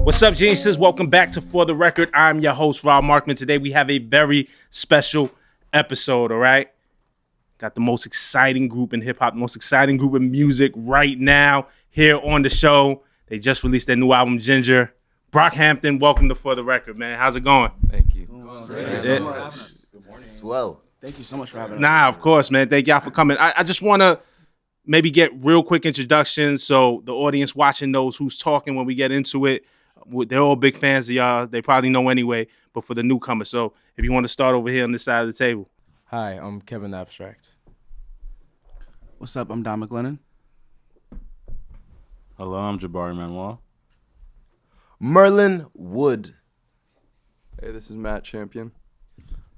What's up, geniuses? Welcome back to For the Record. I'm your host, Rob Markman. Today we have a very special episode, all right? Got the most exciting group in hip-hop, the most exciting group in music right now here on the show. They just released their new album, Ginger. Brockhampton, welcome to For the Record, man. How's it going? Thank you. Thank you so much for having us. Good morning. Swell. Thank you so much for having us. Nah, of course, man. Thank y'all for coming. I just want to maybe get real quick introductions so the audience watching knows who's talking when we get into it. They're all big fans of y'all. They probably know anyway, but for the newcomers. So if you want to start over here on this side of the table. Hi, I'm Kevin Abstract. What's up? I'm Don McLennan. Hello, I'm Jabari Manuel. Merlin Wood. Hey, this is Matt Champion.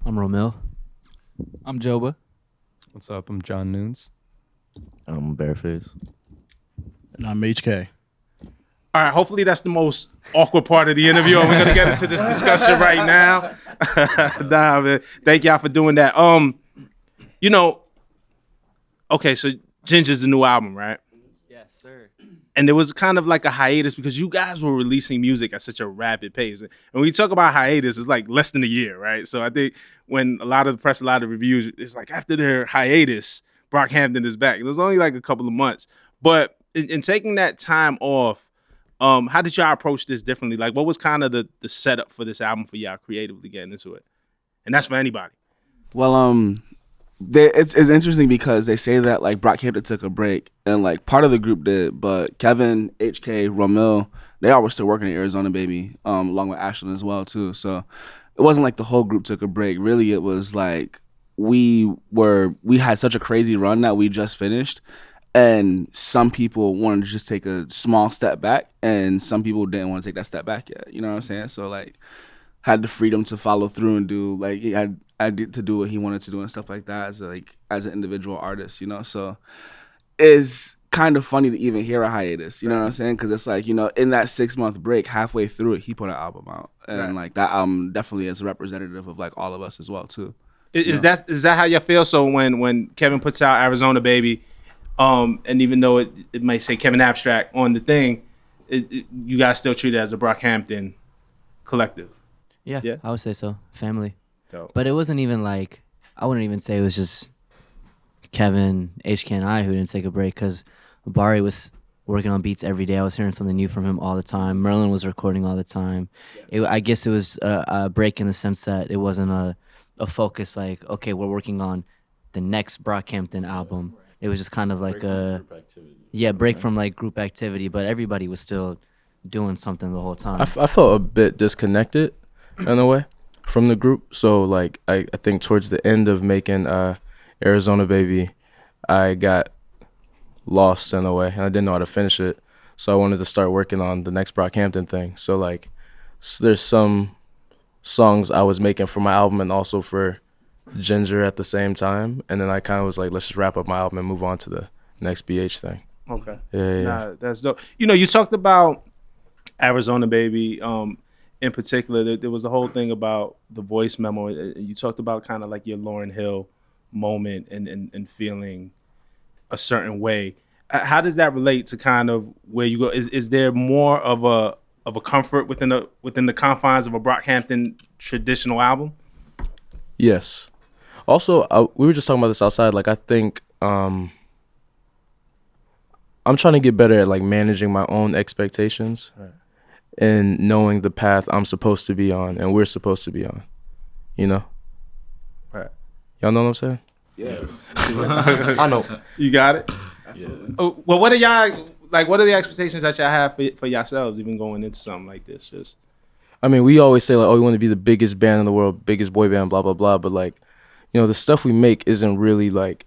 I'm Romil. I'm Joba. What's up? I'm John Nunes. I'm Bareface. And I'm HK. All right, hopefully that's the most awkward part of the interview. We're going to get into this discussion right now. Nah, man. Thank y'all for doing that. Okay, so Ginger's the new album, right? Yes, sir. And there was kind of like a hiatus because you guys were releasing music at such a rapid pace. And when we talk about hiatus, it's like less than a year, right? So I think when a lot of the press, a lot of reviews, it's like after their hiatus, Brockhampton is back. It was only like a couple of months. But in taking that time off, how did y'all approach this differently? Like, what was kind of the setup for this album for y'all creatively getting into it? And that's for anybody. Well, it's interesting because they say that like Brockhampton took a break and like part of the group did, but Kevin, HK, Romil, they all were still working at Arizona Baby, along with Ashlyn as well too. So it wasn't like the whole group took a break. Really, it was like we had such a crazy run that we just finished. And some people wanted to just take a small step back, and some people didn't want to take that step back yet. You know what I'm saying? So like, had the freedom to follow through and do like he had to do what he wanted to do and stuff like that as an individual artist. You know, so it's kind of funny to even hear a hiatus. You know what I'm saying? Because it's like, you know, in that 6-month break, halfway through it, he put an album out, and like that album definitely is a representative of like all of us as well too. Is that how you feel? So when Kevin puts out Arizona Baby. And even though it might say Kevin Abstract on the thing, you guys still treat it as a Brockhampton collective. Yeah, I would say so. Family. Dope. But it wasn't even like, I wouldn't even say it was just Kevin, HK, and I who didn't take a break, because Bari was working on beats every day. I was hearing something new from him all the time. Merlin was recording all the time. I guess it was a break in the sense that it wasn't a focus like, okay, we're working on the next Brockhampton album. It was just kind of like break from like group activity, but everybody was still doing something the whole time. I felt a bit disconnected in a way from the group. So like I think towards the end of making Arizona Baby, I got lost in a way, and I didn't know how to finish it. So I wanted to start working on the next Brockhampton thing. So like there's some songs I was making for my album and also for Ginger at the same time, and then I kind of was like, let's just wrap up my album and move on to the next BH thing. Okay. Yeah. Nah, that's dope. You know, you talked about Arizona Baby. In particular, there was the whole thing about the voice memo. You talked about kind of like your Lauryn Hill moment and feeling a certain way. How does that relate to kind of where you go? Is there more of a comfort within the confines of a Brockhampton traditional album? Yes. Also, we were just talking about this outside. Like, I think I'm trying to get better at like managing my own expectations, right, and knowing the path I'm supposed to be on and we're supposed to be on. You know? Right. Y'all know what I'm saying? Yes. I know. You got it? Absolutely. Oh, well, what are y'all like? What are the expectations that y'all have for yourselves, even going into something like this? Just, I mean, we always say like, oh, we want to be the biggest band in the world, biggest boy band, blah blah blah. But like, you know, the stuff we make isn't really like,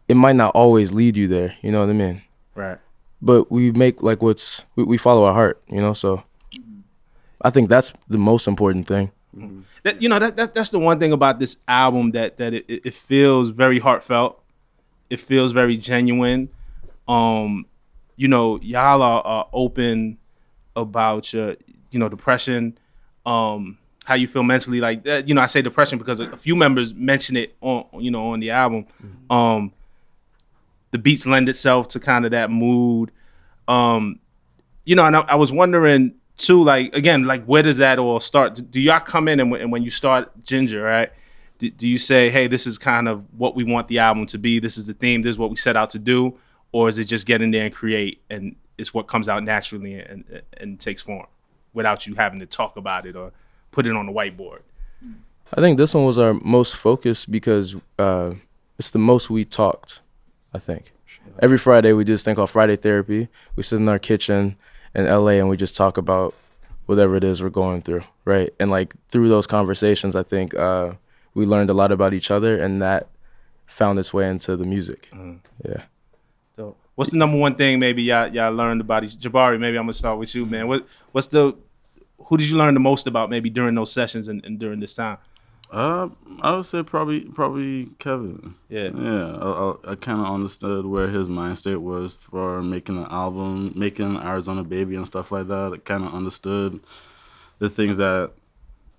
it might not always lead you there. You know what I mean? right. But we make like we follow our heart. You know, so I think that's the most important thing. Mm-hmm. That's the one thing about this album that it feels very heartfelt. It feels very genuine. You know, y'all are open about your, depression, how you feel mentally. Like, I say depression because a few members mention it on the album. Mm-hmm. The beats lend itself to kind of that mood. And I was wondering, two, like again, like where does that all start? Do y'all come in and when you start Ginger, right? Do you say, hey, this is kind of what we want the album to be? This is the theme. This is what we set out to do, or is it just get in there and create, and it's what comes out naturally and takes form without you having to talk about it or put it on the whiteboard? I think this one was our most focused because it's the most we talked, I think. Every Friday we do this thing called Friday Therapy. We sit in our kitchen in LA and we just talk about whatever it is we're going through, right? And like through those conversations, I think we learned a lot about each other, and that found its way into the music. Yeah. So what's the number one thing maybe y'all learned about each? Jabari, maybe I'm gonna start with you, man. Who did you learn the most about maybe during those sessions and during this time? I would say probably Kevin. Yeah. I kind of understood where his mind state was for making an album, making Arizona Baby and stuff like that. I kind of understood the things that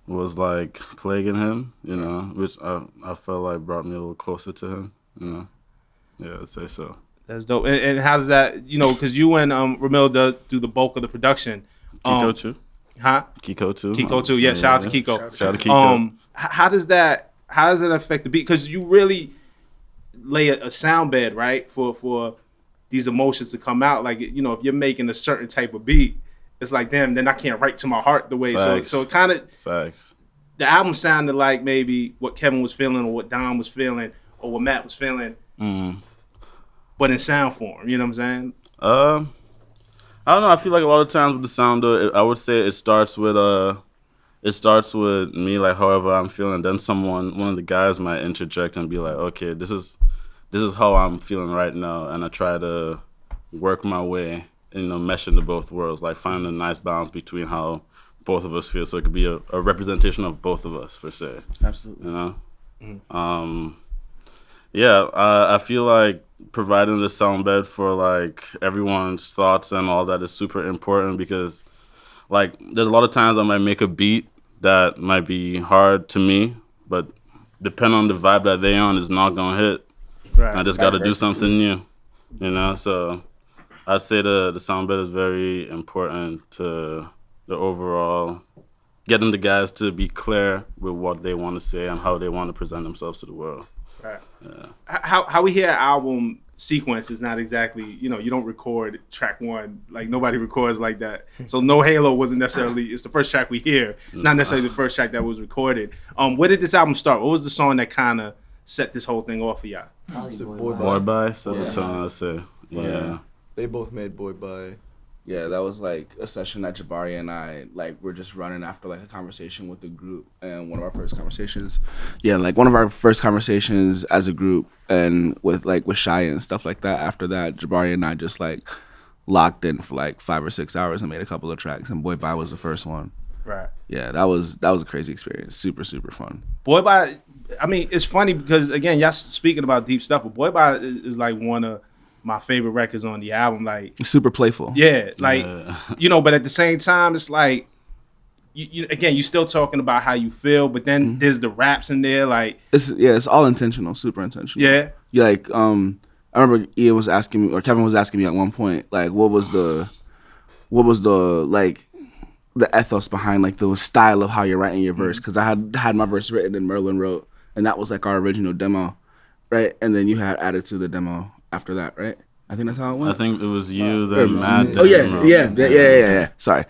was like plaguing him, which I felt like brought me a little closer to him, Yeah, I'd say so. That's dope. And how's that, because you and Ramil do the bulk of the production. Kiko too. Huh? Kiko too. Kiko too. Yeah, shout out to Kiko. Shout out to Kiko. How does that affect the beat? Because you really lay a sound bed, right, for these emotions to come out. Like, if you're making a certain type of beat, it's like, damn, then I can't write to my heart the way. Facts. So it kind of, Facts. The album sounded like maybe what Kevin was feeling or what Dom was feeling or what Matt was feeling, but in sound form. You know what I'm saying? I don't know. I feel like a lot of times with the sound, though, I would say it starts with me, like however I'm feeling. Then one of the guys might interject and be like, okay, this is how I'm feeling right now, and I try to work my way, mesh into both worlds, like find a nice balance between how both of us feel, so it could be a representation of both of us, per se. Absolutely. I feel like providing the sound bed for like everyone's thoughts and all that is super important, because like there's a lot of times I might make a beat that might be hard to me, but depending on the vibe that they on, is not gonna hit. Right. I just got to do something new, So I'd say the sound bed is very important to the overall getting the guys to be clear with what they want to say and how they want to present themselves to the world. Right. Yeah. How we hear album sequence is not exactly, you don't record track one, like nobody records like that. So No Halo wasn't necessarily, it's the first track we hear. It's not necessarily the first track that was recorded. Where did this album start? What was the song that kind of set this whole thing off for y'all? Boy Bye, set the tone, I'd say. Yeah. They both made Boy Bye. Yeah, that was like a session that Jabari and I were just running after like a conversation with the group, and one of our first conversations as a group, and with Shia and stuff like that. After that, Jabari and I just like locked in for like 5 or 6 hours and made a couple of tracks, and Boy Bye was the first one. Right. Yeah, that was a crazy experience. Super, super fun. Boy Bye, I mean, it's funny because again, y'all speaking about deep stuff, but Boy Bye is like one of my favorite records on the album. Like, super playful. Yeah, like but at the same time, it's like you again, you still talking about how you feel, but then there's the raps in there. Like, it's all intentional, super intentional. Yeah. Like, I remember Ian was asking me, or Kevin was asking me at one point, like, what was the like the ethos behind like the style of how you're writing your verse? Because I had my verse written and Merlin wrote, and that was like our original demo, right? And then you had added to the demo after that, right? I think that's how it went. I think it was you, then Matt. Oh yeah. Sorry.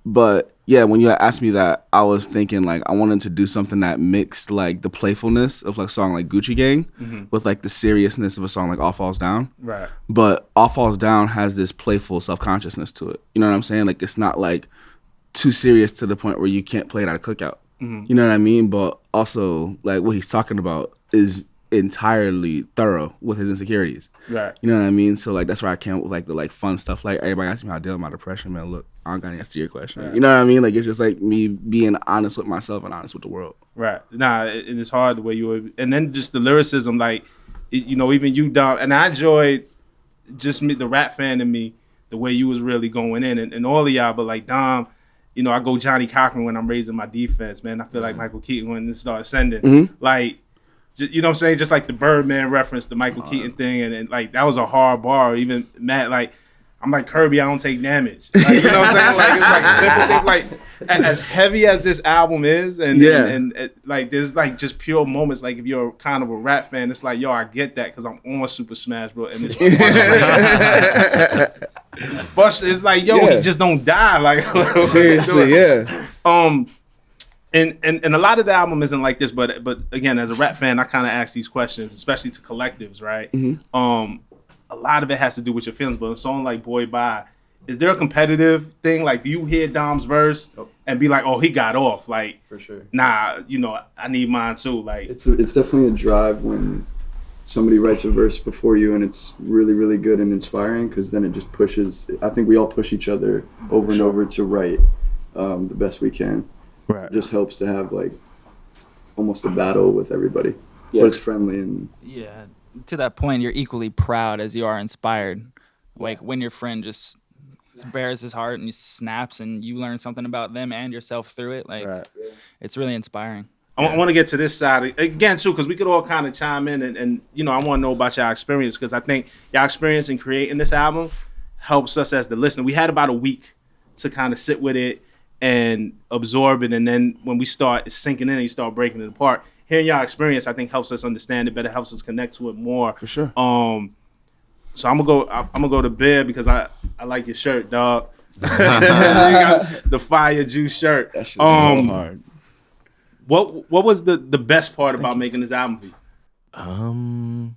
But yeah, when you asked me that, I was thinking like I wanted to do something that mixed like the playfulness of like a song like Gucci Gang with like the seriousness of a song like All Falls Down. Right. But All Falls Down has this playful self-consciousness to it. You know what I'm saying? Like it's not like too serious to the point where you can't play it at a cookout. You know what I mean? But also like what he's talking about is entirely thorough with his insecurities. Right. You know what I mean? So like that's where I came up with like the like fun stuff. Like everybody asks me how I deal with my depression, man. Look, I don't got to answer your question. Right. You know what I mean? Like it's just like me being honest with myself and honest with the world. Right. Nah, and it's hard the way you were, and then just the lyricism, like even you, Dom, and I enjoyed just the rap fan in me, the way you was really going in, and all of y'all, but like Dom, I go Johnny Cochran when I'm raising my defense, man. I feel like Michael Keaton when it starts ascending. Like, you know what I'm saying? Just like the Birdman reference, the Michael Keaton thing, and like that was a hard bar. Even Matt, like, I'm like Kirby, I don't take damage. Like, you know what I'm saying? Like it's like a simple thing. Like as heavy as this album is, and like there's like just pure moments. Like if you're kind of a rap fan, it's like, yo, I get that because I'm on Super Smash Bros. And it's frustrating. It's like, yo, he just don't die. Like seriously, yeah. And a lot of the album isn't like this, but again, as a rap fan, I kind of ask these questions, especially to collectives, right? A lot of it has to do with your feelings, but a song like Boy Bye, is there a competitive thing? Like, do you hear Dom's verse and be like, oh, he got off? Like, For sure. Nah, you know, I need mine too. Like, it's definitely a drive when somebody writes a verse before you and it's really, really good and inspiring, because then it just pushes. I think we all push each other over and over to write the best we can. Right. It just helps to have like almost a battle with everybody, but it's friendly and to that point, you're equally proud as you are inspired. Like when your friend just bears his heart and he snaps, and you learn something about them and yourself through it. Like it's really inspiring. I want to get to this side again too, because we could all kind of chime in and you know, I want to know about y'all experience, because I think y'all experience in creating this album helps us as the listener. We had about a week to kind of sit with it and absorb it, and then when we start sinking in and you start breaking it apart, hearing y'all experience, I think helps us understand it better, helps us connect to it more. For sure. So I'm gonna go to Bear because I like your shirt, dog. You got the Fire Juice shirt. That shit's so hard. What was the best part about making this album for you?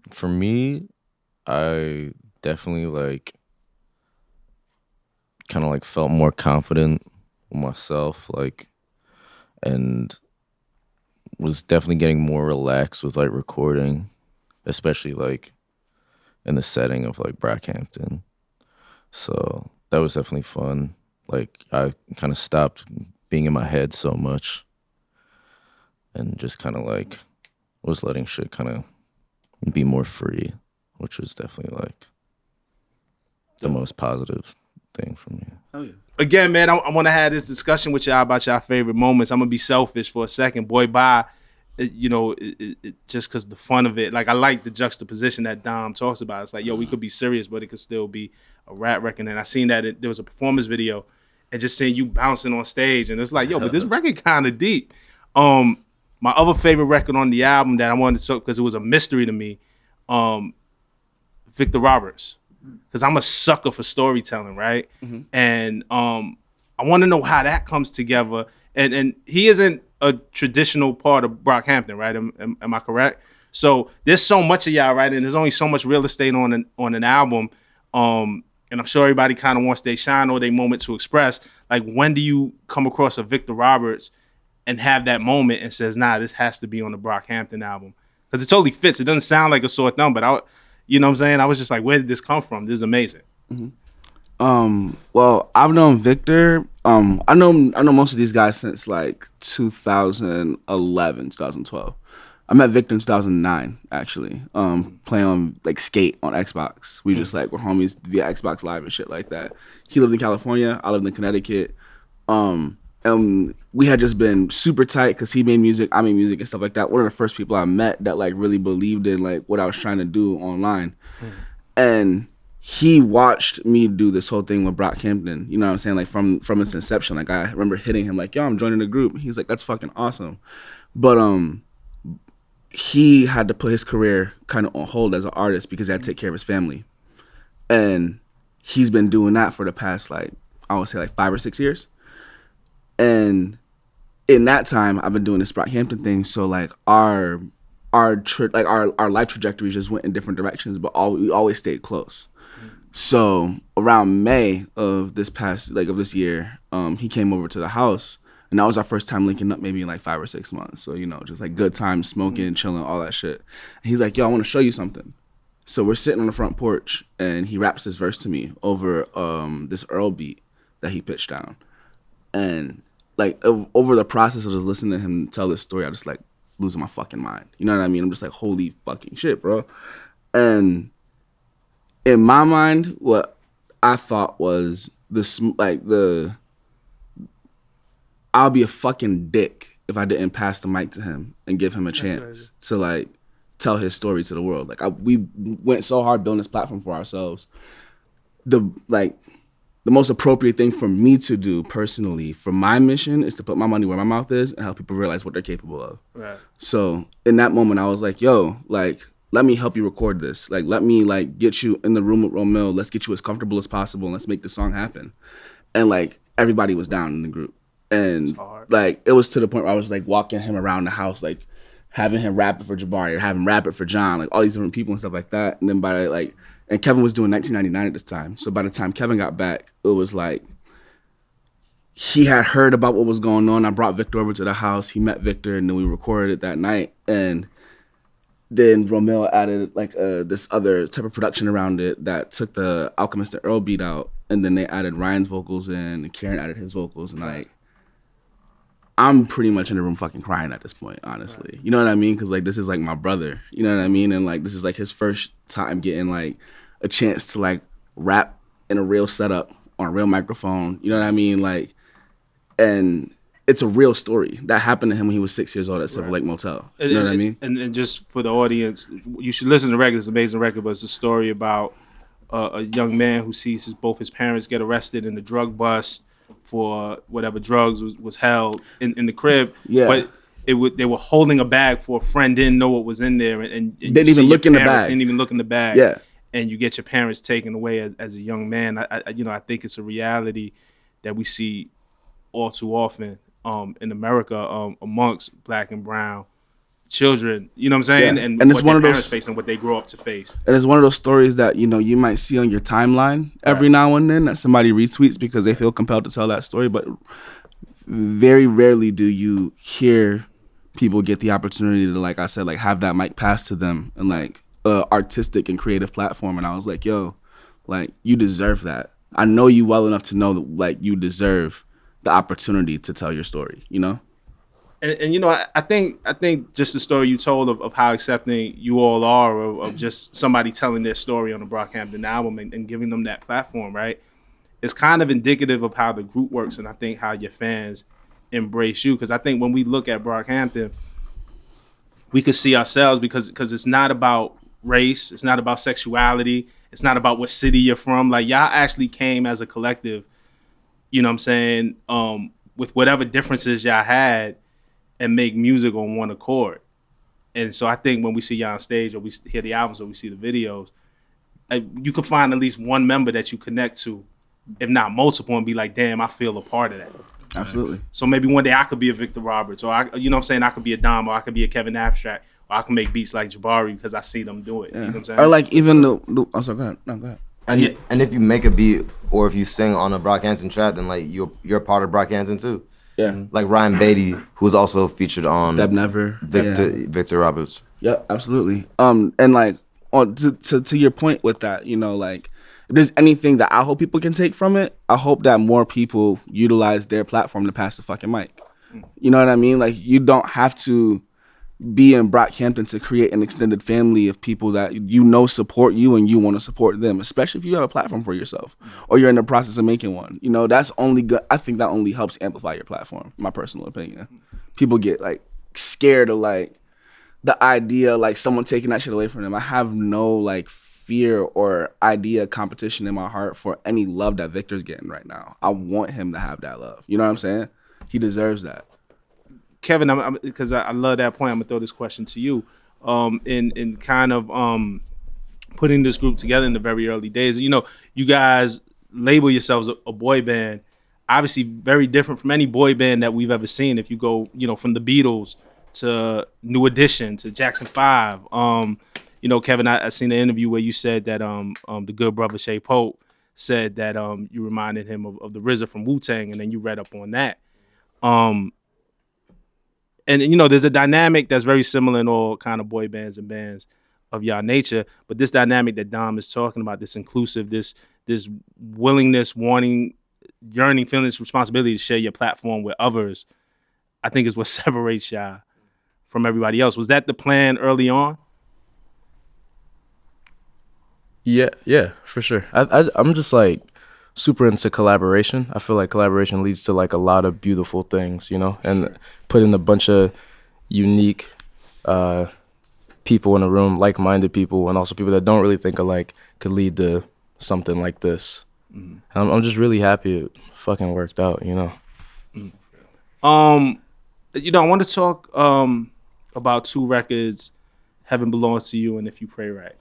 For me, I definitely like kind of like felt more confident with myself, like, and was definitely getting more relaxed with like recording, especially like in the setting of like Brockhampton. So that was definitely fun. Like I kind of stopped being in my head so much and just kind of like was letting shit kind of be more free, which was definitely like the most positive thing for me. Oh yeah. Again, man, I want to have this discussion with y'all about y'all favorite moments. I'm gonna be selfish for a second. Boy Bye, you know, just because the fun of it. Like, I like the juxtaposition that Dom talks about. It's like, yo, we could be serious, but it could still be a rap record. And I seen that there was a performance video, and just seeing you bouncing on stage, and it's like, yo, but this record kind of deep. My other favorite record on the album that I wanted to talk, because it was a mystery to me, Victor Roberts. Because I'm a sucker for storytelling, right? Mm-hmm. And I want to know how that comes together. And he isn't a traditional part of Brockhampton, right? Am I correct? So there's so much of y'all, right? And there's only so much real estate on an album. And I'm sure everybody kind of wants their shine or their moment to express. Like, when do you come across a Victor Roberts and have that moment and says, nah, this has to be on the Brockhampton album? Because it totally fits. It doesn't sound like a sore thumb, but you know what I'm saying? I was just like, where did this come from? This is amazing. Mm-hmm. Well, I've known Victor. I know most of these guys since like 2011, 2012. I met Victor in 2009, actually. Playing on like Skate on Xbox. We just like were homies via Xbox Live and shit like that. He lived in California. I lived in Connecticut. And we had just been super tight because he made music, I made music and stuff like that. One of the first people I met that like really believed in like what I was trying to do online. And he watched me do this whole thing with Brockhampton, you know what I'm saying? Like from its inception. Like I remember hitting him like, yo, I'm joining the group. He's like, that's fucking awesome. But he had to put his career kind of on hold as an artist because he had to take care of his family. And he's been doing that for the past like, I would say like 5 or 6 years. And in that time, I've been doing this Brockhampton thing. So like our life trajectories just went in different directions, but we always stayed close. So around May of this year, he came over to the house, and that was our first time linking up, maybe in like 5 or 6 months. So, you know, just like good time, smoking, chilling, all that shit. And he's like, yo, I want to show you something. So we're sitting on the front porch, and he raps this verse to me over this Earl beat that he pitched down. And like over the process of just listening to him tell this story, I just like losing my fucking mind. You know what I mean? I'm just like, holy fucking shit, bro. And in my mind, what I thought was I'll be a fucking dick if I didn't pass the mic to him and give him a chance to like tell his story to the world. Like we went so hard building this platform for ourselves. the most appropriate thing for me to do personally for my mission is to put my money where my mouth is and help people realize what they're capable of. Right. So in that moment, I was like, yo, like, let me help you record this. Like, let me like get you in the room with Romeo. Let's get you as comfortable as possible and let's make the song happen. And like everybody was down in the group. And like it was to the point where I was like walking him around the house, like having him rap it for Jabari or having him rap it for John, like all these different people and stuff like that. And then by like, and Kevin was doing 1999 at this time. So by the time Kevin got back, it was like he had heard about what was going on. I brought Victor over to the house. He met Victor, and then we recorded it that night. And then Romeo added like this other type of production around it that took the Alchemist and Earl beat out, and then they added Ryan's vocals in, and Karen added his vocals, and like I'm pretty much in the room fucking crying at this point, honestly. Right. You know what I mean? Because like this is like my brother. You know what I mean? And like this is like his first time getting like a chance to like rap in a real setup on a real microphone. You know what I mean? Like, and it's a real story that happened to him when he was 6 years old at Silver Lake Motel. You know what I mean? And just for the audience, you should listen to the record. It's an amazing record, but it's a story about a young man who sees both his parents get arrested in a drug bust for whatever drugs was held in the crib. Yeah. But they were holding a bag for a friend, didn't know what was in there, and didn't even look in the bag. Didn't even look in the bag. Yeah. And you get your parents taken away as a young man. I think it's a reality that we see all too often in America amongst Black and brown children. You know what I'm saying? Yeah. And it's what one of those face and what they grow up to face. And it's one of those stories that you might see on your timeline every now and then that somebody retweets because they feel compelled to tell that story, but very rarely do you hear people get the opportunity to, like I said, like have that mic passed to them and like artistic and creative platform. And I was like, yo, like you deserve that. I know you well enough to know that like you deserve the opportunity to tell your story, you know? And I think just the story you told of how accepting you all are of just somebody telling their story on the Brockhampton album and giving them that platform, right? It's kind of indicative of how the group works, and I think how your fans embrace you. Because I think when we look at Brockhampton, we could see ourselves because it's not about race, it's not about sexuality, it's not about what city you're from. Like y'all actually came as a collective, you know what I'm saying, with whatever differences y'all had, and make music on one accord. And so I think when we see y'all on stage or we hear the albums or we see the videos, you can find at least one member that you connect to, if not multiple, and be like, damn, I feel a part of that. Absolutely. So maybe one day I could be a Victor Roberts, or you know what I'm saying, I could be a Dom, or I could be a Kevin Abstract, or I can make beats like Jabari because I see them do it. Yeah. You know what I'm saying? Or like even oh, sorry, go ahead. No, go ahead. And if you make a beat or if you sing on a Brockhampton track, then like you're a part of Brockhampton too. Yeah. Like Ryan Beatty, who's also featured on Deb Never, Victor Roberts. Yeah, absolutely. And like to your point with that, like if there's anything that I hope people can take from it, I hope that more people utilize their platform to pass the fucking mic. You know what I mean? Like you don't have to be in Brockhampton to create an extended family of people that support you and you want to support them, especially if you have a platform for yourself or you're in the process of making one. That's only good. I think that only helps amplify your platform, my personal opinion. People get like scared of like the idea like someone taking that shit away from them. I have no like fear or idea competition in my heart for any love that Victor's getting right now. I want him to have that love. You know what I'm saying? He deserves that. Kevin, because I love that point, I'm gonna throw this question to you. In kind of putting this group together in the very early days, you guys label yourselves a boy band, obviously very different from any boy band that we've ever seen. If you go, from the Beatles to New Edition to Jackson 5, Kevin, I seen an interview where you said that the good brother Shay Pope said that you reminded him of the RZA from Wu-Tang, and then you read up on that. And there's a dynamic that's very similar in all kind of boy bands and bands of y'all nature, but this dynamic that Dom is talking about, this inclusive, this willingness, wanting, yearning, feeling this responsibility to share your platform with others, I think is what separates y'all from everybody else. Was that the plan early on? Yeah, for sure. I'm just like super into collaboration. I feel like collaboration leads to like a lot of beautiful things, and putting a bunch of unique people in a room, like-minded people, and also people that don't really think alike could lead to something like this. I'm just really happy it fucking worked out, you know. I want to talk about 2 records, Heaven Belongs to You and If You Pray Right.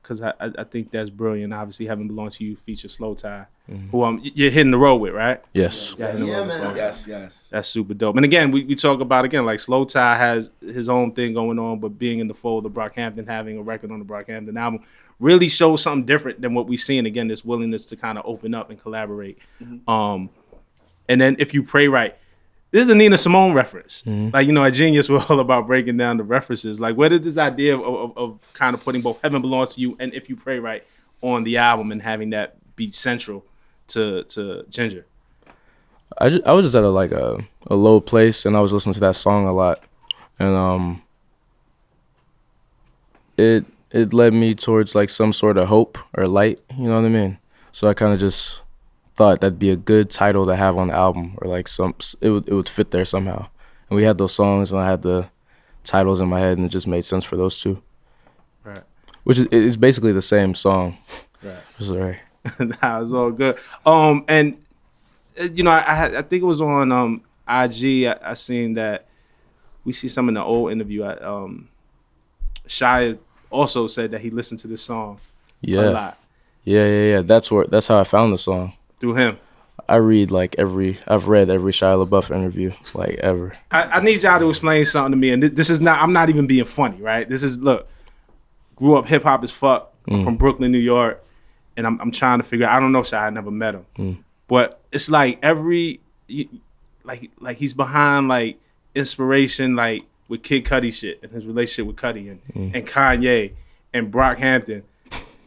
Because I think that's brilliant. Obviously, Heaven Belongs to You features slowthai, who you're hitting the road with, right? Yes. Yeah, man. Yes. That's super dope. And again, we talk about, like slowthai has his own thing going on, but being in the fold of Brockhampton, having a record on the Brockhampton album, really shows something different than what we've seen. Again, this willingness to kind of open up and collaborate. And then If You Pray Right, this is a Nina Simone reference. Like, at Genius, we're all about breaking down the references. Like, where did this idea of kind of putting both Heaven Belongs to You and If You Pray Right on the album and having that be central to Ginger? I was just at a low place, and I was listening to that song a lot, and it led me towards like some sort of hope or light, you know what I mean? So I kind of just thought that'd be a good title to have on the album, or like it would fit there somehow. And we had those songs, and I had the titles in my head, and it just made sense for those 2. Right. Which is basically the same song. Right. Sorry. Nah, it's all good. And I think it was on IG. I seen that we see some in the old interview. Shia also said that he listened to this song a lot. Yeah. That's how I found the song. Through him. I've read every Shia LaBeouf interview, like ever. I need y'all to explain something to me, and this is not, I'm not even being funny, right? This is, look, grew up hip hop as fuck. I'm from Brooklyn, New York, and I'm trying to figure out, I don't know Shia, I never met him. But it's like he's behind like inspiration, like with Kid Cudi shit and his relationship with Cudi and Kanye and Brockhampton.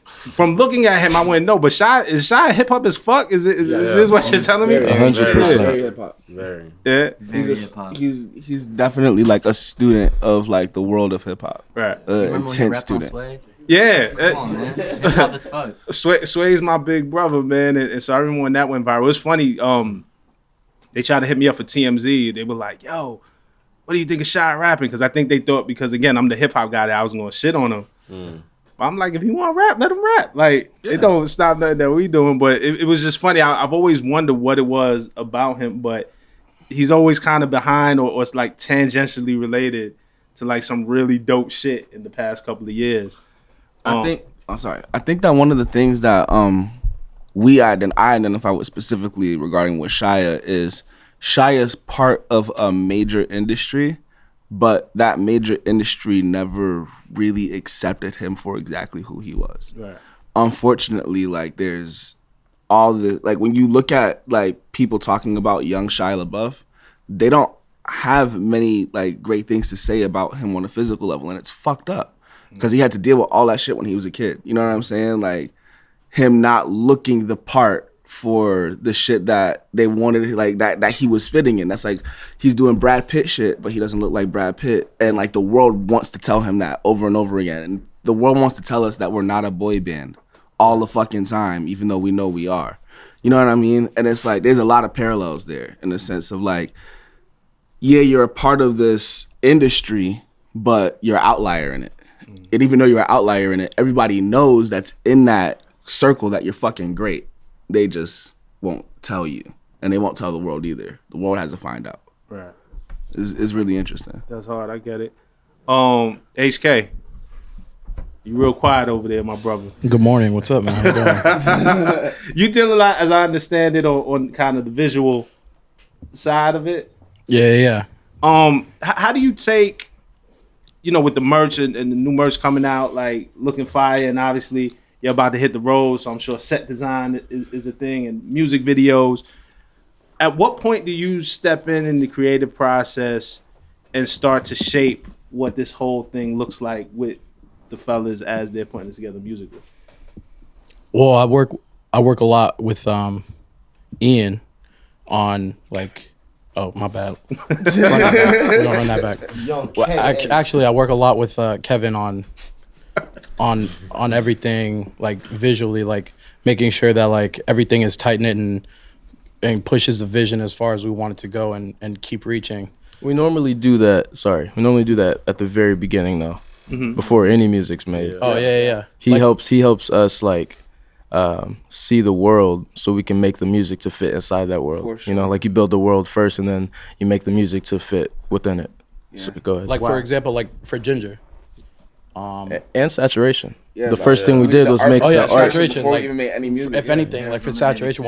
From looking at him, I went, no, but is Shia hip hop as fuck? Is this what you're telling me? 100%. Very hip hop. Very. Yeah. He's definitely like a student of like the world of hip hop. Right. Intense student. Yeah. Come on, man. Hip hop as fuck. Sway's my big brother, man. And so I remember when that went viral. It was funny. They tried to hit me up for TMZ. They were like, yo, what do you think of Shia rapping? Because I think they thought, because again, I'm the hip hop guy, that I was going to shit on him. I'm like, if he want to rap, let him rap. Like, it don't stop nothing that we doing. But it was just funny. I've always wondered what it was about him, but he's always kind of behind or it's like tangentially related to like some really dope shit in the past couple of years. I think that one of the things that I identify with specifically regarding with Shia is Shia's part of a major industry, but that major industry never really accepted him for exactly who he was. Right. Unfortunately, like there's all the, like when you look at like people talking about young Shia LaBeouf, they don't have many like great things to say about him on a physical level, and it's fucked up because he had to deal with all that shit when he was a kid. You know what I'm saying? Like him not looking the part for the shit that they wanted, like that he was fitting in. That's like he's doing Brad Pitt shit, but he doesn't look like Brad Pitt, and like the world wants to tell him that over and over again, and the world wants to tell us that we're not a boy band all the fucking time, even though we know we are. You know what I mean? And it's like there's a lot of parallels there in the sense of like, yeah, you're a part of this industry, but you're an outlier in it. And even though you're an outlier in it, everybody knows that's in that circle that you're fucking great. They just won't tell you, and they won't tell the world either. The world has to find out. Right. It's really interesting. That's hard. I get it. HK, you real quiet over there, my brother. Good morning. What's up, man? How you doing? You deal a lot, as I understand it, on kind of the visual side of it. Yeah. How do you take, with the merch and the new merch coming out, like looking fire, and obviously you're about to hit the road, so I'm sure set design is a thing, and music videos. At what point do you step in the creative process and start to shape what this whole thing looks like with the fellas as they're putting it together musically? Well, I work a lot with Ian on like. Oh, my bad. We're gonna run that back. Well, actually, I work a lot with Kevin on everything, like visually, like making sure that like everything is tight knit and pushes the vision as far as we want it to go and keep reaching. We normally do that at the very beginning though, before any music's made. Oh yeah. He helps us like see the world so we can make the music to fit inside that world. For sure. You know, like you build the world first and then you make the music to fit within it. Yeah. So go ahead. Like for example, like for Ginger. And Saturation. Yeah, the first thing we like did the was art- make Oh yeah, the art. Saturation. before we Like, even made any music. if yeah. anything, like for Saturation,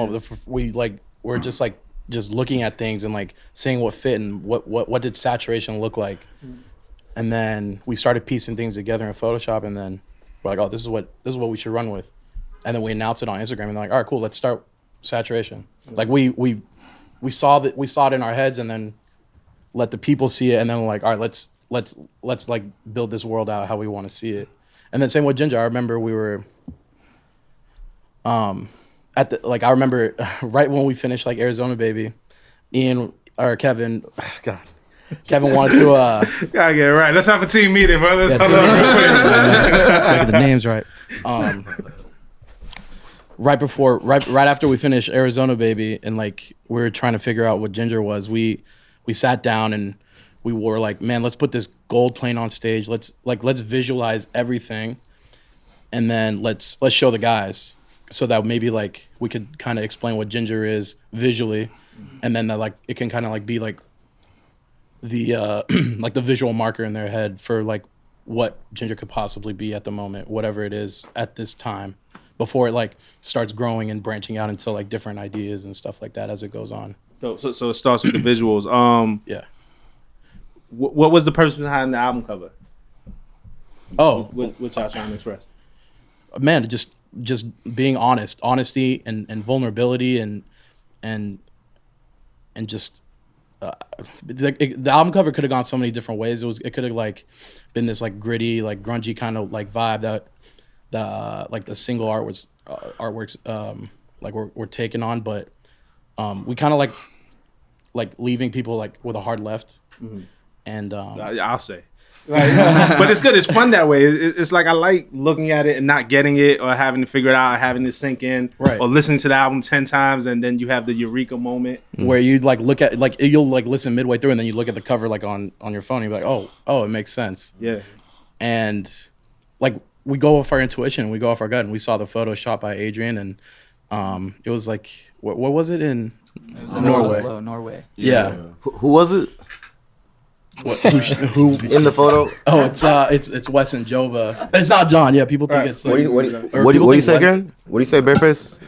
we're just like just looking at things and like seeing what fit and what did Saturation look like, and then we started piecing things together in Photoshop, and then we're like, oh, this is what we should run with, and then we announced it on Instagram, and they're like, all right, cool, let's start Saturation. Like we saw it in our heads, and then let the people see it, and then we're like, all right, let's like build this world out how we want to see it. And then same with Ginger. I remember we were I remember right when we finished like Arizona Baby, Kevin wanted to Gotta get it right. Let's have a team meeting, bro. Let's gotta get the names right. Right after we finished Arizona Baby, and like we were trying to figure out what Ginger was, we sat down and we were like, man, let's put this gold plane on stage. Let's visualize everything, and then let's show the guys, so that maybe like we could kind of explain what Ginger is visually, and then that like it can kind of like be like the like the visual marker in their head for like what Ginger could possibly be at the moment, whatever it is at this time, before it like starts growing and branching out into like different ideas and stuff like that as it goes on. So it starts with the visuals. Yeah. What was the purpose behind the album cover? Oh, what y'all trying to express? Man, just being honesty and vulnerability and just the album cover could have gone so many different ways. It could have like been this like gritty, like grungy kind of like vibe that like the single artworks like we're taking on, but we kind of like leaving people like with a hard left. Mm-hmm. And I'll say. But it's good. It's fun that way. It's like I like looking at it and not getting it, or having to figure it out, or having to sink in, right, or listening to the album 10 times and then you have the eureka moment where you like look at like you'll like listen midway through and then you look at the cover like on your phone and you're like, oh, it makes sense. Yeah. And like we go off our intuition, we go off our gut, and we saw the photo shot by Adrian, and it was like what was it in? It was in Oslo, Norway. Yeah. Who was it? Who in the photo? Oh, it's Wes and Joba. It's not John. Yeah, people think it's. Like, what do you say, Karen? What do you say, Bareface?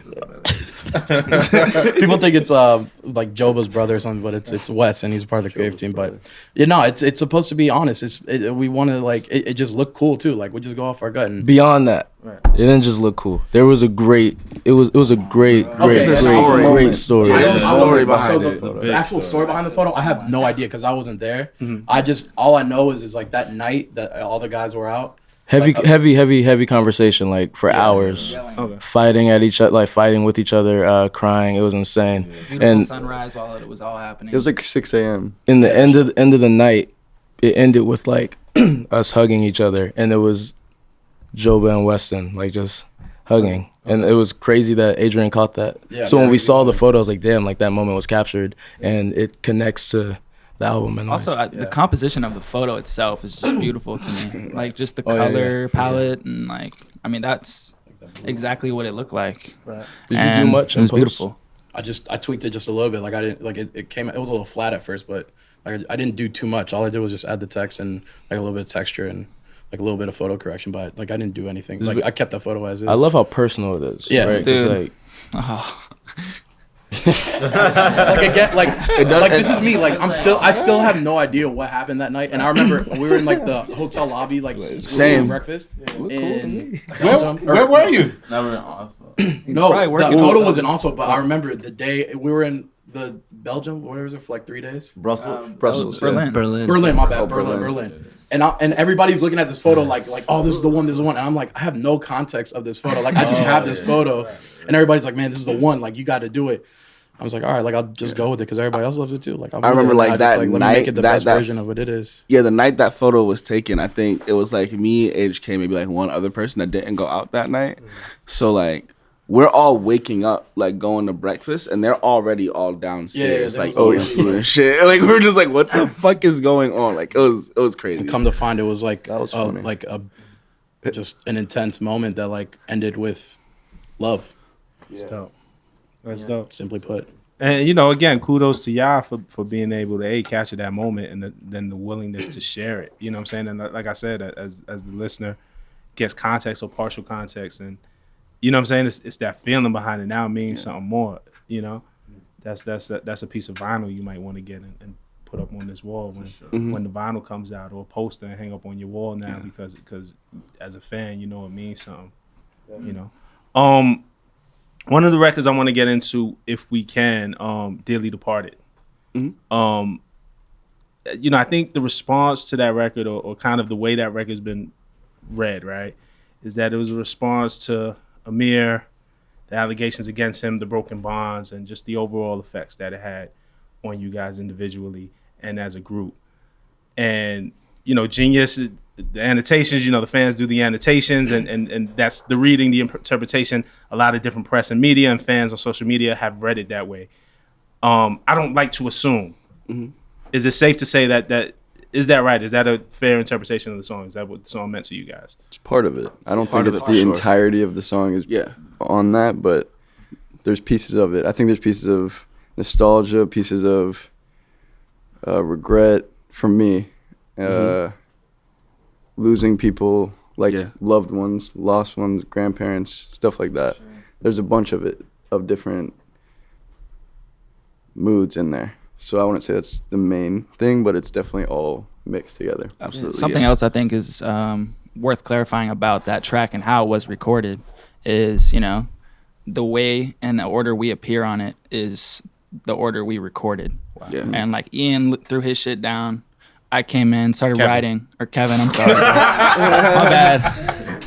People think it's like Joba's brother or something, but it's Wes, and he's part of the creative team. But it's supposed to be honest. We want to like it just look cool too. Like we just go off our gut. And beyond that, it didn't just look cool. There was a great. It was a great story. There's a story behind it. The actual story behind the photo, I have no idea because I wasn't there. Mm-hmm. All I know is like that night that all the guys were out. Heavy conversation, like for hours, fighting at each other, like fighting with each other, crying. It was insane. Beautiful and sunrise while it was all happening. It was like 6 a.m. In the end of the night, it ended with like us hugging each other, and it was Joba and Weston like just hugging, and it was crazy that Adrian caught that. Yeah, so when we saw the photo, I was like, damn, like that moment was captured, and it connects to the album. And also the composition of the photo itself is just beautiful to me. Like just the color palette, and like I mean that's exactly what it looked like. Right. Did you do much? It was beautiful. I tweaked it just a little bit. Like I didn't like it came. It was a little flat at first, but like I didn't do too much. All I did was just add the text and like a little bit of texture and like a little bit of photo correction. But like I didn't do anything. Like I kept the photo as is. I love how personal it is. Yeah, right? Dude. It's like. Like again, like this is me. Like I still have no idea what happened that night. And I remember we were in like the hotel lobby, like same breakfast. Where were you? Never in Oslo. No, the photo was in Oslo, but I remember the day we were in the Belgium. Where was it for like 3 days? Brussels, Berlin. My bad, Berlin. And everybody's looking at this photo like oh, this is the one. And I'm like, I have no context of this photo. Like I just have this photo, and everybody's like, man, this is the one. Like you got to do it. I was like, all right, like I'll just go with it because everybody else loves it too. Like I remember like that night, let me make it the best version of what it is. Yeah, the night that photo was taken, I think it was like me, HK, maybe like one other person that didn't go out that night. So like we're all waking up, like going to breakfast, and they're already all downstairs, like eating food and shit. Like we're just like, what the fuck is going on? Like it was crazy. And come to find, it was like that was funny. like just an intense moment that like ended with love. That's dope. That's dope. Simply put. And you know, again, kudos to y'all for being able to capture that moment and then the willingness to share it. You know what I'm saying? And like I said, as the listener gets context or partial context, and you know what I'm saying, it's that feeling behind it. Now it means something more. You know, that's a piece of vinyl you might want to get and put up on this wall when the vinyl comes out, or a poster and hang up on your wall now because as a fan, you know it means something. You know, one of the records I want to get into, if we can, Dearly Departed. You know, I think the response to that record, or kind of the way that record's been read, right, is that it was a response to Amir, the allegations against him, the broken bonds, and just the overall effects that it had on you guys individually and as a group. And, you know, Genius, the annotations, you know, the fans do the annotations, and that's the reading, the interpretation. A lot of different press and media and fans on social media have read it that way. I don't like to assume. Is it safe to say that is that right? Is that a fair interpretation of the song? Is that what the song meant to you guys? It's part of it. I don't think it's the entirety of the song is on that, but there's pieces of it. I think there's pieces of nostalgia, pieces of regret from me. Losing people, like loved ones, lost ones, grandparents, stuff like that. Sure. There's a bunch of it, of different moods in there. So I wouldn't say that's the main thing, but it's definitely all mixed together. Absolutely. Something else I think is worth clarifying about that track and how it was recorded is, you know, the way and the order we appear on it is the order we recorded. Wow. Yeah. And like Ian threw his shit down. I came in, started writing, or Kevin, I'm sorry. My bad.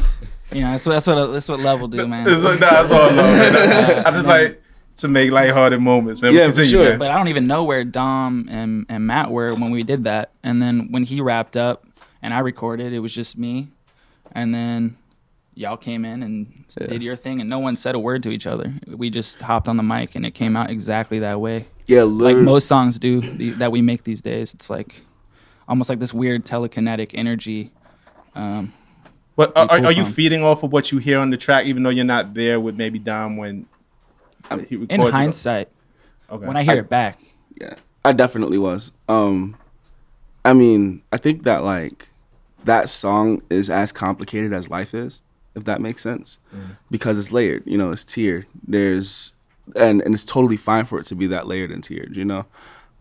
You know, that's what Level do, man. That's all I love, man. I just like to make lighthearted moments, man. Yeah, for sure. Man. But I don't even know where Dom and Matt were when we did that. And then when he wrapped up and I recorded, it was just me. And then y'all came in and did your thing, and no one said a word to each other. We just hopped on the mic, and it came out exactly that way. Yeah, like most songs do that we make these days. It's like almost like this weird telekinetic energy. But are you feeding off of what you hear on the track, even though you're not there with maybe Dom when he records? In hindsight, when I hear it back. Yeah, I definitely was. I mean, I think that like that song is as complicated as life is, if that makes sense, because it's layered. You know, it's tiered. There's and it's totally fine for it to be that layered and tiered. You know,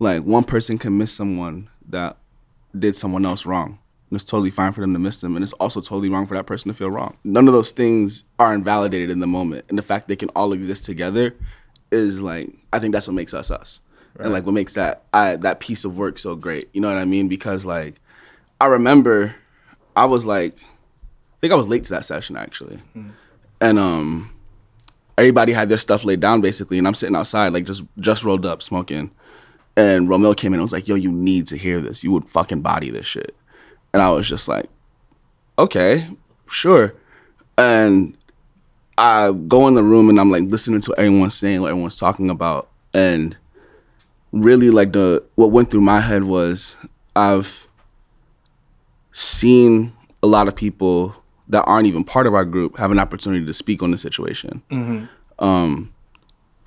like one person can miss someone that did someone else wrong. And it's totally fine for them to miss them, and it's also totally wrong for that person to feel wrong. None of those things are invalidated in the moment, and the fact they can all exist together is like, I think that's what makes us us, right. And like what makes that piece of work so great. You know what I mean? Because like, I remember, I think I was late to that session actually, and everybody had their stuff laid down basically, and I'm sitting outside like just rolled up smoking, and Romeo came in and was like, "Yo, you need to hear this. You would fucking body this shit." And I was just like, okay, sure. And I go in the room and I'm like listening to what everyone's saying, what everyone's talking about. And really like what went through my head was I've seen a lot of people that aren't even part of our group have an opportunity to speak on the situation.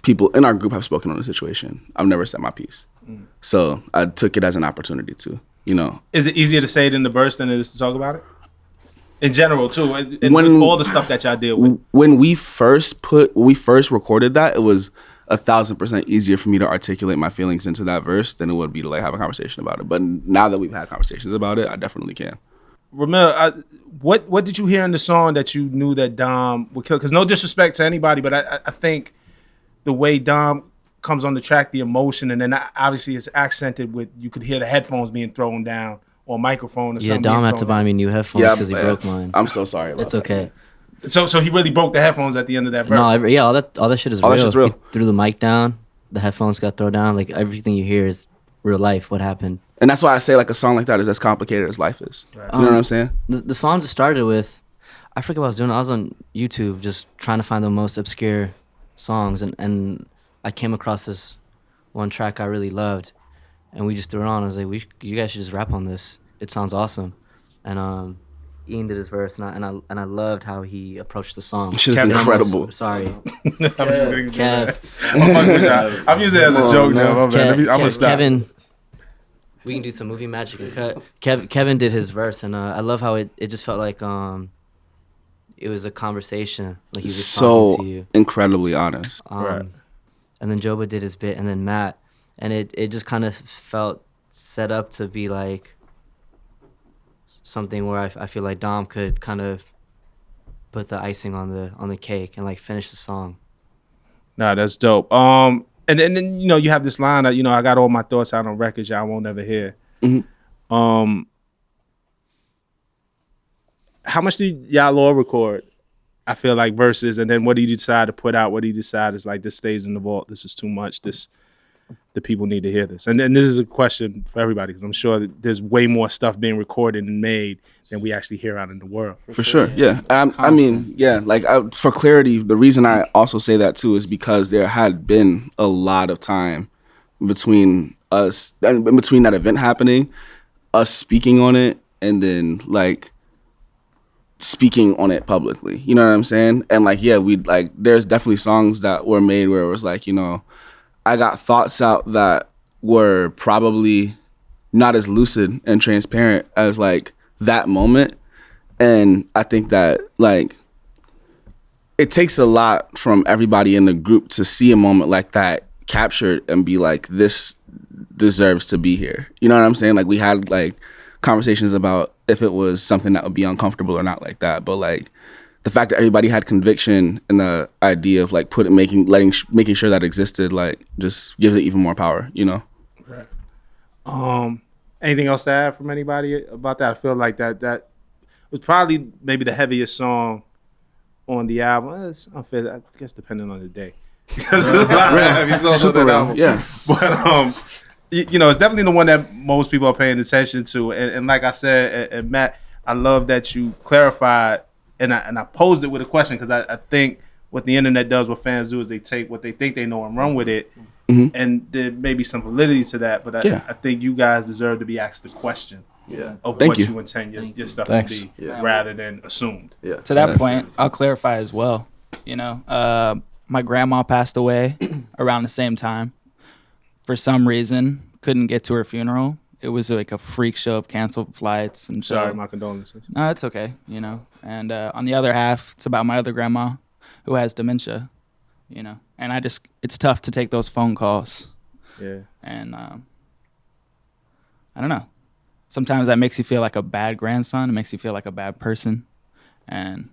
People in our group have spoken on the situation. I've never said my piece. So I took it as an opportunity to. You know, is it easier to say it in the verse than it is to talk about it? In general, too, and with all the stuff that y'all deal with. When we first recorded that, it was 1,000% easier for me to articulate my feelings into that verse than it would be to like have a conversation about it. But now that we've had conversations about it, I definitely can. Ramil, what did you hear in the song that you knew that Dom would kill? Because no disrespect to anybody, but I think the way Dom comes on the track, the emotion, and then obviously it's accented with, you could hear the headphones being thrown down or microphone or something. Yeah, Dom had to buy me new headphones because he broke mine. I'm so sorry about It's okay. So he really broke the headphones at the end of that verse? No, all that shit is real. That shit's real. He threw the mic down, the headphones got thrown down, like everything you hear is real life, what happened. And that's why I say like a song like that is as complicated as life is. Right. You know what I'm saying? The song just started with, I forget what I was doing. I was on YouTube just trying to find the most obscure songs, and I came across this one track I really loved, and we just threw it on. I was like, you guys should just rap on this. It sounds awesome. And Ian did his verse, and I loved how he approached the song. Shit is incredible. Sorry, Kev. Kev. I'm using it as a joke now. I'm gonna stop. Kevin, we can do some movie magic and cut. Kevin did his verse, and I love how it just felt like it was a conversation, like he was just talking to you. Incredibly honest. Right. And then Joba did his bit, and then Matt, and it just kind of felt set up to be like something where I feel like Dom could kind of put the icing on the cake and like finish the song. Nah, that's dope. And then you have this line that I got all my thoughts out on records y'all won't ever hear. Mm-hmm. How much do y'all all record? I feel like verses, and then what do you decide to put out? What do you decide is like this stays in the vault? This is too much. The people need to hear this. And this is a question for everybody because I'm sure that there's way more stuff being recorded and made than we actually hear out in the world. For sure, yeah. I mean, yeah. Like for clarity, the reason I also say that too is because there had been a lot of time between us and between that event happening, us speaking on it, and then like speaking on it publicly. You know what I'm saying? And like, yeah, there's definitely songs that were made where it was like, I got thoughts out that were probably not as lucid and transparent as like that moment. And I think that like it takes a lot from everybody in the group to see a moment like that captured and be like, this deserves to be here. You know what I'm saying? Like we had like conversations about if it was something that would be uncomfortable or not like that. But like the fact that everybody had conviction and the idea of like making sure that existed, like just gives it even more power, Right. Anything else to add from anybody about that? I feel like that was probably maybe the heaviest song on the album. It's unfair, I guess, depending on the day. Because there's a lot of heavy songs on that album. Yeah. But it's definitely the one that most people are paying attention to. And like I said, and Matt, I love that you clarified. And I posed it with a question because I think what the internet does, what fans do, is they take what they think they know and run with it. Mm-hmm. And there may be some validity to that, but I think you guys deserve to be asked the question of what you intend your stuff to be rather than assumed. Yeah. To that point, I'll clarify as well. My grandma passed away around the same time. For some reason, couldn't get to her funeral. It was like a freak show of canceled flights. And sorry, my condolences. No, it's okay, And on the other half, it's about my other grandma who has dementia, And it's tough to take those phone calls. Yeah. And I don't know. Sometimes that makes you feel like a bad grandson. It makes you feel like a bad person. And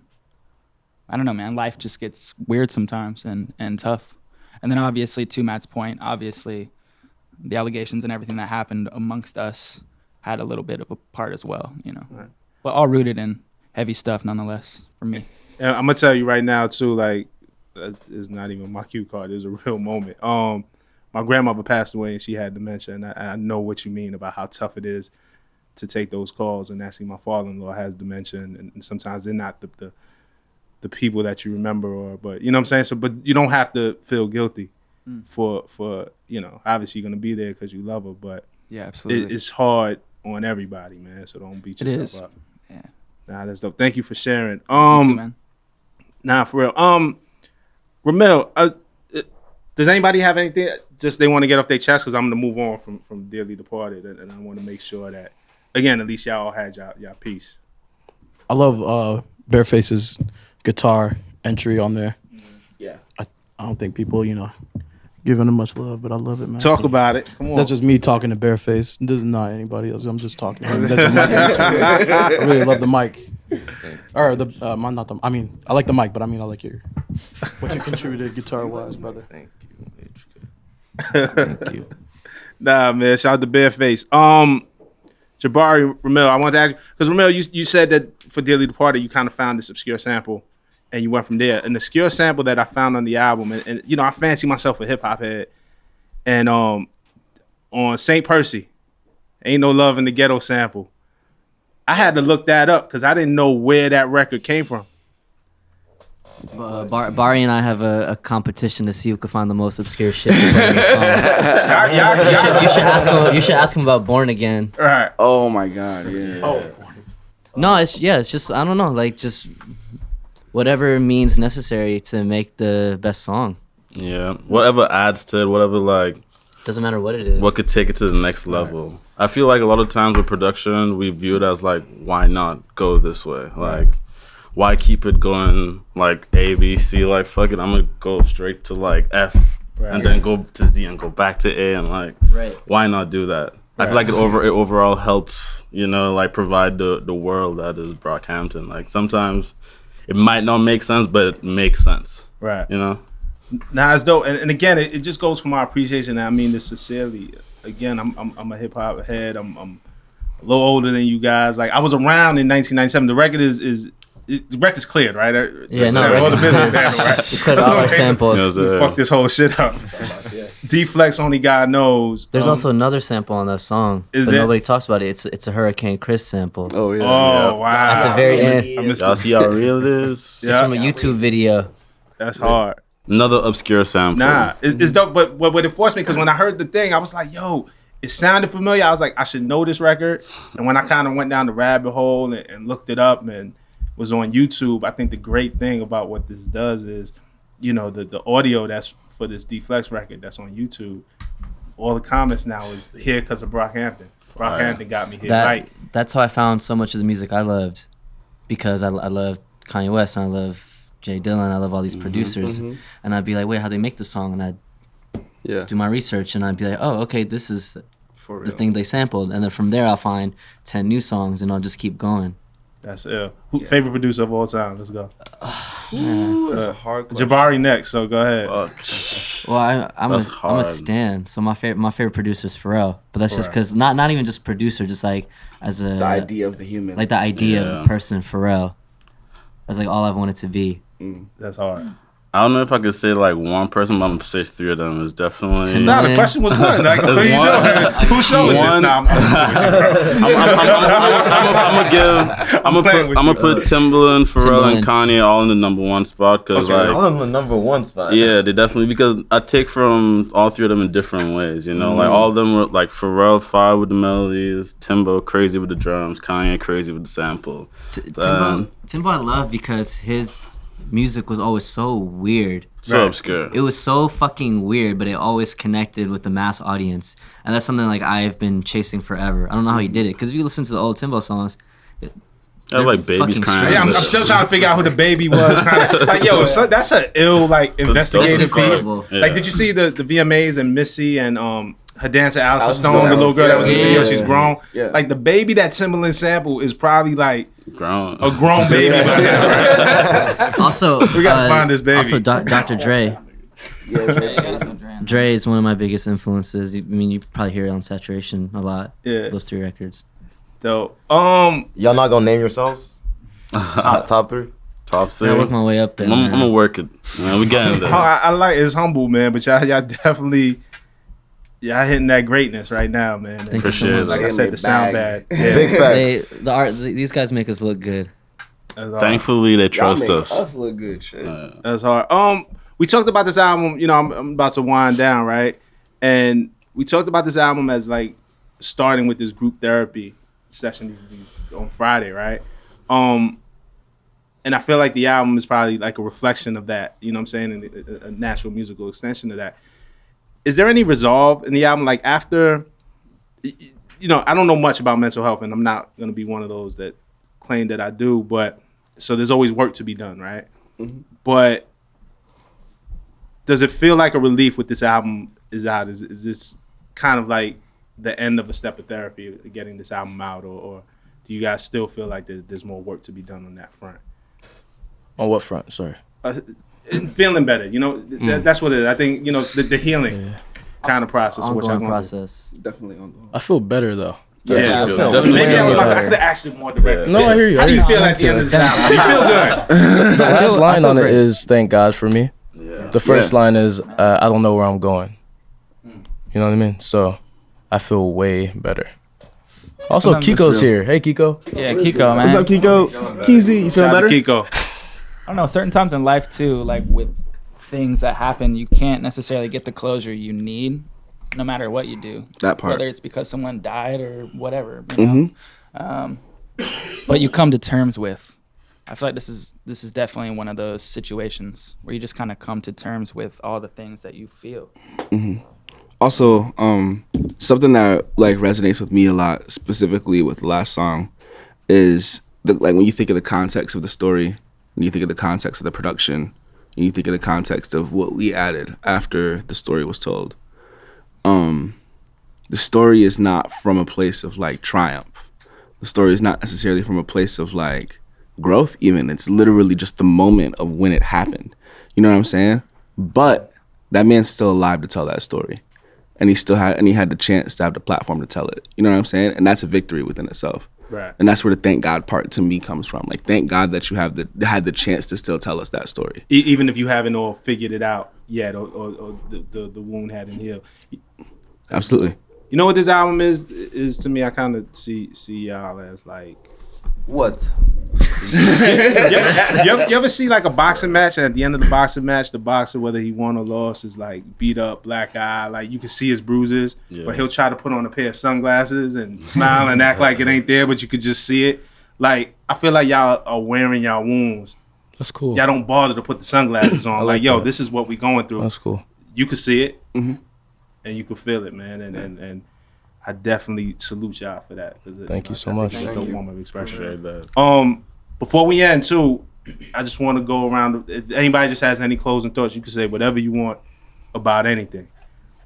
I don't know, man. Life just gets weird sometimes and tough. And then obviously, to Matt's point, the allegations and everything that happened amongst us had a little bit of a part as well, Right. But all rooted in heavy stuff nonetheless for me. And I'm gonna tell you right now too, like it's not even my cue card. It's a real moment. My grandmother passed away and she had dementia, and I know what you mean about how tough it is to take those calls. And actually, my father-in-law has dementia, and sometimes they're not the people that you remember, but you know what I'm saying. So, but you don't have to feel guilty. For obviously you're gonna be there because you love her, but yeah, absolutely, it's hard on everybody, man. So don't beat yourself up. Yeah, nah, that's dope. Thank you for sharing. You too, man. Nah, for real. Ramil, does anybody have anything just they want to get off their chest? Because I'm gonna move on from Dearly Departed, and I want to make sure that again, at least y'all had y'all piece. I love Bareface's guitar entry on there. Yeah, I don't think people, giving him much love, but I love it, man. Talk about it. Come on. That's just me talking to Bareface. This is not anybody else. I'm just talking to him. That's a mic. I really love the mic. Or I like the mic, but I like what you contributed guitar-wise, brother. Thank you. Thank you. Nah, man. Shout out to Bareface. Jabari, Ramil, I want to ask you because Ramil, you said that for Dearly Departed, you kind of found this obscure sample. And you went from there. An obscure sample that I found on the album, and I fancy myself a hip hop head. And on St. Percy, Ain't No Love in the Ghetto sample, I had to look that up because I didn't know where that record came from. Barry and I have a competition to see who can find the most obscure shit. You should ask him about Born Again. Right. Oh my God. Yeah. Oh. No, it's just I don't know, like just whatever means necessary to make the best song. Yeah, whatever adds to it, whatever like doesn't matter what it is. What could take it to the next level. Right. I feel like a lot of times with production, we view it as like, why not go this way? Like, why keep it going like A, B, C? Like, fuck it, I'm gonna go straight to like F, and then go to Z and go back to A, and like, why not do that? I feel like it overall helps, you know, like provide the world that is Brockhampton. Like sometimes it might not make sense, but it makes sense. Right. You know? Nah, it's dope. And again, it just goes for my appreciation. And I mean this sincerely. Again, I'm a hip hop head. I'm a little older than you guys. Like I was around in 1997. The record the record's cleared, right? Yeah, no, all the business handle, right? We cleared all our samples. We fucked this whole shit up. D-Flex, only God knows. There's also another sample on that song, but nobody talks about it. It's a Hurricane Chris sample. Oh yeah. Oh wow. At the very end. Y'all see how real it is? It's from a YouTube video. That's hard. Another obscure sample. Nah, it's dope. But what it forced me, because when I heard the thing, I was like, yo, it sounded familiar. I was like, I should know this record. And when I kind of went down the rabbit hole and looked it up and was on YouTube, I think the great thing about what this does is, you know, the audio that's for this D-Flex record that's on YouTube, all the comments now is here because of Brockhampton. Brockhampton got me here. That's how I found so much of the music I loved, because I love Kanye West and I love Jay Dillon, I love all these producers, and I'd be like, wait, how'd they make the song? And I'd do my research and I'd be like, oh, okay, this is the thing they sampled, and then from there I'll find 10 new songs and I'll just keep going. That's ill. Favorite producer of all time? Let's go. Ooh, that's a hard question. Jabari next, so go ahead. Well, I'm a stan, so my favorite producer is Pharrell, but that's just because not even just producer, just like as the idea of the human, like the idea of the person, Pharrell. That's like all I've wanted to be. That's hard. I don't know if I could say like one person, but I'm gonna say 3 of them. Is definitely. Nah, the question was one. Like, what are you doing? Whose show is this? Nah, I'm gonna put Timbaland, Pharrell, and Kanye all in the number 1 spot, because like all in the number 1 spot. Yeah, they definitely, because I take from all 3 of them in different ways. You know, like all of them were like Pharrell fire with the melodies, Timbo crazy with the drums, Kanye crazy with the sample. Timbo I love because his music was always so weird. So obscure. It was so fucking weird, but it always connected with the mass audience. And that's something like I've been chasing forever. I don't know how he did it, because if you listen to the old Timbo songs, I like babies crying. Yeah, I'm still trying to figure out who the baby was. Like, yo, that's an ill like investigative piece. Yeah. Like, did you see the VMAs and Missy and her dancer Allison Stone, the little girl that was in the video? She's grown. Yeah. Like the baby that Timbaland sample is probably like a grown baby by now, right? Also, we gotta find this baby. Also, Dr. Dre. Dre is one of my biggest influences. I mean, you probably hear it on Saturation a lot. Yeah, those 3 records. Dope. Y'all not gonna name yourselves? Top 3. Top 3. I work my way up there. I'm gonna work it. Man, we getting there. I like it's humble, man. But y'all definitely. Yeah, hitting that greatness right now, man. Thank you so much. Like I said, the sound bad. Yeah. Big facts. These guys make us look good. Thankfully, they trust us. Us look good, shit. That's hard. We talked about this album. You know, I'm about to wind down, right? And we talked about this album as like starting with this group therapy session on Friday, right? And I feel like the album is probably like a reflection of that. You know what I'm saying? And a natural musical extension of that. Is there any resolve in the album? Like after, you know, I don't know much about mental health, and I'm not going to be one of those that claim that I do, but so there's always work to be done, right? Mm-hmm. But does it feel like a relief with this album is out? Is this kind of like the end of a step of therapy, getting this album out, or do you guys still feel like there's more work to be done on that front? On what front? Sorry. Feeling better, you know, that's what it is. I think, you know, the healing kind of process. Ongoing process. Definitely ongoing. I feel better though. Yeah, I could have asked it more directly. No, I hear you. How do you feel at the end of this album? Do you feel good? The last line on it is "Thank God for me." Yeah. The first line is "I don't know where I'm going." You know what I mean? So I feel way better. Also, Kiko's here. Hey, Kiko. Yeah, Kiko, man. What's up, Kiko? Keezy, you feel better? Kiko. I don't know, certain times in life too, like with things that happen, you can't necessarily get the closure you need, no matter what you do. That part. Whether it's because someone died or whatever. You know? but you come to terms with. I feel like this is definitely one of those situations where you just kind of come to terms with all the things that you feel. Mm-hmm. Also, something that like resonates with me a lot, specifically with the last song, is like when you think of the context of the story, when you think of the context of the production, and you think of the context of what we added after the story was told. The story is not from a place of like triumph. The story is not necessarily from a place of like growth even. It's literally just the moment of when it happened. You know what I'm saying? But that man's still alive to tell that story. And he had the chance to have the platform to tell it. You know what I'm saying? And that's a victory within itself. Right. And that's where the thank God part to me comes from. Like, thank God that you had the chance to still tell us that story. Even if you haven't all figured it out yet, or the wound hadn't healed. Absolutely. You know what this album is to me? I kind of see y'all as like what? you ever see like a boxing match, and at the end of the boxing match, the boxer, whether he won or lost, is like beat up, black eye, like you can see his bruises, but he'll try to put on a pair of sunglasses and smile and act like it ain't there, but you could just see it. Like, I feel like y'all are wearing y'all wounds. That's cool. Y'all don't bother to put the sunglasses on. like, yo, this is what we going through. That's cool. You can see it, and you can feel it, man, and I definitely salute y'all for that. Thank you so much. It's a form of expression. Before we end, too, I just want to go around. If anybody just has any closing thoughts, you can say whatever you want about anything.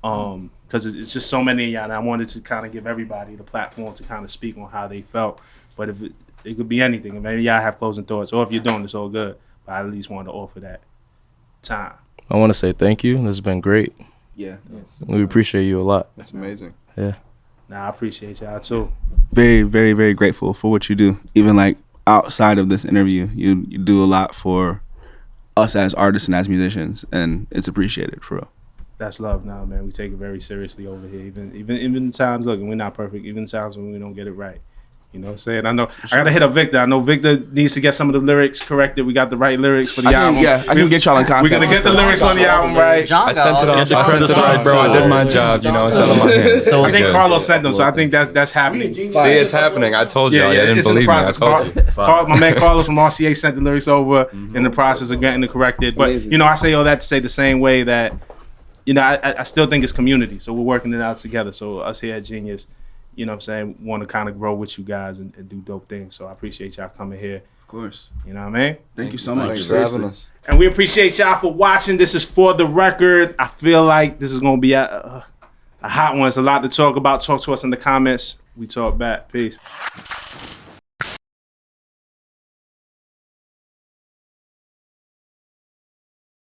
Because it's just so many of y'all, and I wanted to kind of give everybody the platform to kind of speak on how they felt. But if it could be anything, and maybe y'all have closing thoughts, or if you don't, it's all good. But I at least wanted to offer that time. I want to say thank you. This has been great. Yeah. We appreciate you a lot. That's amazing. Yeah. Nah, I appreciate y'all too. Very, very, very grateful for what you do. Even like outside of this interview, you do a lot for us as artists and as musicians, and it's appreciated for real. That's love now, man. We take it very seriously over here. Even in times, look, we're not perfect. Even times when we don't get it right. You know what I'm saying? I know I gotta hit up Victor. I know Victor needs to get some of the lyrics corrected. We got the right lyrics for the album. Yeah, I can get y'all in contact. We're gonna get the lyrics on the album right. I sent it off. I sent it right, bro. I did my job. You know, it's out of my hands. I think Carlos sent them, so I think that's happening. See, it's happening. I told y'all. You didn't believe me. I told you. My man Carlos from RCA sent the lyrics over in the process of getting it corrected. But you know, I say all that to say the same way that, you know, I still think it's community. So we're working it out together. So us here at Genius, you know what I'm saying, want to kind of grow with you guys and do dope things. So I appreciate y'all coming here. Of course. You know what I mean? Thank you so much. Thanks for having us. And we appreciate y'all for watching. This is For the Record. I feel like this is going to be a hot one. It's a lot to talk about. Talk to us in the comments. We talk back. Peace.